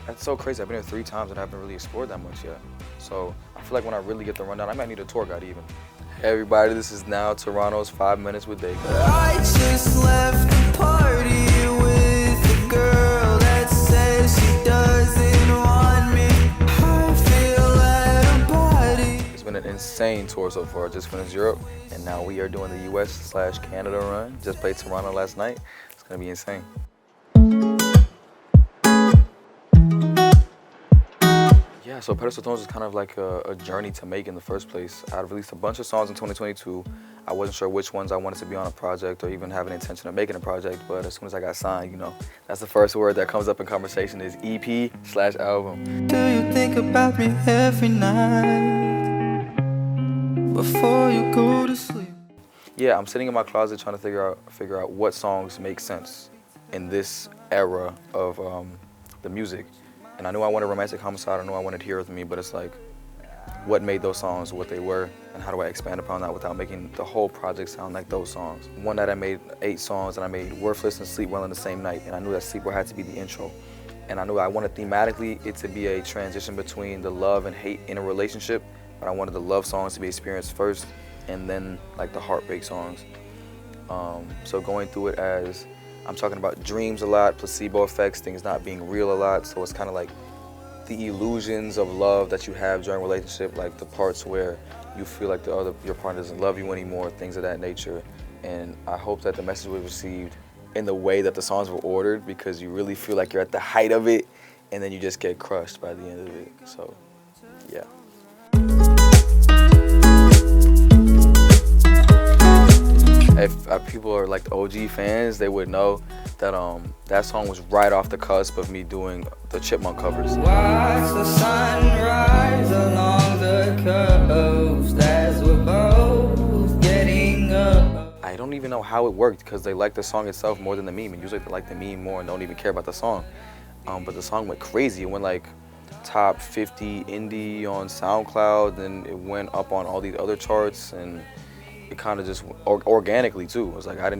That's so crazy. I've been here 3 times and I haven't really explored that much yet. So I feel like when I really get the rundown, I might need a tour guide even. Hey everybody, this is now Toronto's 5 Minutes with Dave. I just left the party with a girl that says she doesn't want me. I feel out of body. It's been an insane tour so far. Just finished Europe, and now we are doing the US/Canada run. Just played Toronto last night. It's gonna be insane. Yeah, so Pedestal Tones was kind of like a journey to make in the first place. I had released a bunch of songs in 2022. I wasn't sure which ones I wanted to be on a project or even have an intention of making a project, but as soon as I got signed, you know, that's the first word that comes up in conversation is EP/album. Do you think about me every night before you go to sleep? Yeah, I'm sitting in my closet trying to figure out what songs make sense in this era of the music. And I knew I wanted Romantic Homicide, I knew I wanted Here With Me, but it's like, what made those songs what they were, and how do I expand upon that without making the whole project sound like those songs? One night I made 8 songs, and I made Worthless and Sleep Well in the same night, and I knew that Sleep Well had to be the intro. And I knew I wanted thematically it to be a transition between the love and hate in a relationship, but I wanted the love songs to be experienced first, and then like the heartbreak songs. So going through it as, I'm talking about dreams a lot, placebo effects, things not being real a lot. So it's kind of like the illusions of love that you have during a relationship, like the parts where you feel like your partner doesn't love you anymore, things of that nature. And I hope that the message was received in the way that the songs were ordered, because you really feel like you're at the height of it, and then you just get crushed by the end of it. So, yeah. If people are like the OG fans, they would know that that song was right off the cusp of me doing the Chipmunk covers. Watch the sunrise along the coast as we're both getting up. I don't even know how it worked, because they like the song itself more than the meme, and usually they like the meme more and don't even care about the song. But the song went crazy. It went like top 50 indie on SoundCloud, and it went up on all these other charts, and it kind of just organically too. It was like I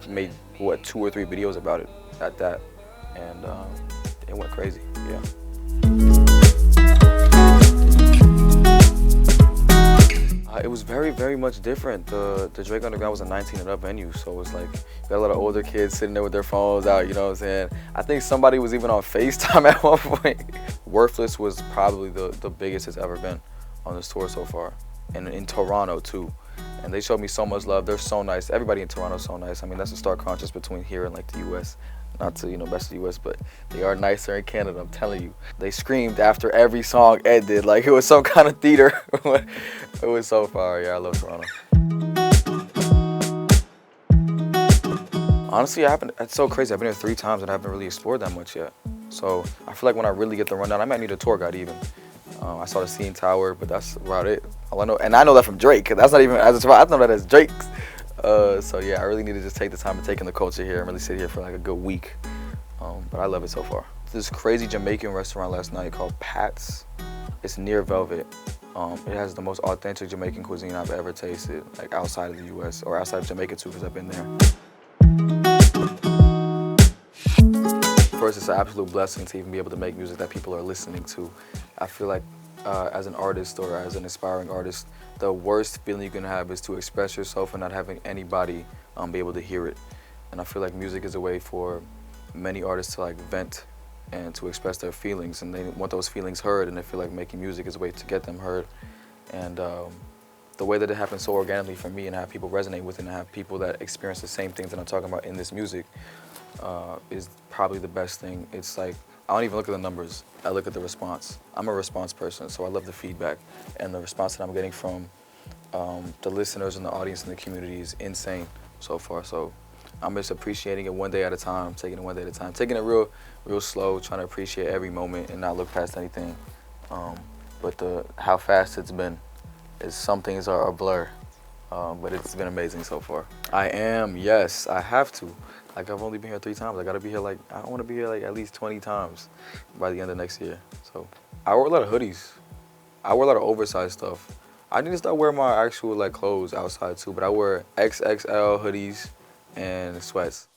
made what, 2 or 3 videos about it at that, and it went crazy. Yeah. It was very, very much different. The Drake Underground was a 19 and up venue, so it was like you got a lot of older kids sitting there with their phones out. You know what I'm saying? I think somebody was even on FaceTime at one point. Worthless was probably the biggest it's ever been on this tour so far, and in Toronto too. And they showed me so much love. They're so nice. Everybody in Toronto is so nice. I mean, that's a stark contrast between here and like the US. Not to, best the US, but they are nicer in Canada, I'm telling you. They screamed after every song ended, like it was some kind of theater. It was so far. Yeah, I love Toronto. Honestly, it's so crazy. I've been here 3 times and I haven't really explored that much yet. So I feel like when I really get the rundown, I might need a tour guide even. I saw the CN Tower, but that's about it. All I know, and I know that from Drake. That's not even as I know that as Drake's. So yeah, I really need to just take the time to take in the culture here and really sit here for like a good week. But I love it so far. This crazy Jamaican restaurant last night called Pat's. It's near Velvet. It has the most authentic Jamaican cuisine I've ever tasted, like outside of the US or outside of Jamaica too, because I've been there. First, it's an absolute blessing to even be able to make music that people are listening to. I feel like as an artist or as an aspiring artist, the worst feeling you can have is to express yourself and not having anybody be able to hear it. And I feel like music is a way for many artists to like vent and to express their feelings, and they want those feelings heard, and they feel like making music is a way to get them heard. And the way that it happens so organically for me, and have people resonate with it, and have people that experience the same things that I'm talking about in this music is probably the best thing. It's like, I don't even look at the numbers, I look at the response. I'm a response person, so I love the feedback, and the response that I'm getting from the listeners and the audience and the community is insane so far. So I'm just appreciating it one day at a time, taking it one day at a time, taking it real slow, trying to appreciate every moment and not look past anything. But how fast it's been, some things are a blur, but it's been amazing so far. I am, yes, I have to. Like, I've only been here 3 times. I gotta be here like, I want to be here like at least 20 times by the end of next year. So I wear a lot of hoodies. I wear a lot of oversized stuff. I need to start wearing my actual like clothes outside too, but I wear XXL hoodies and sweats.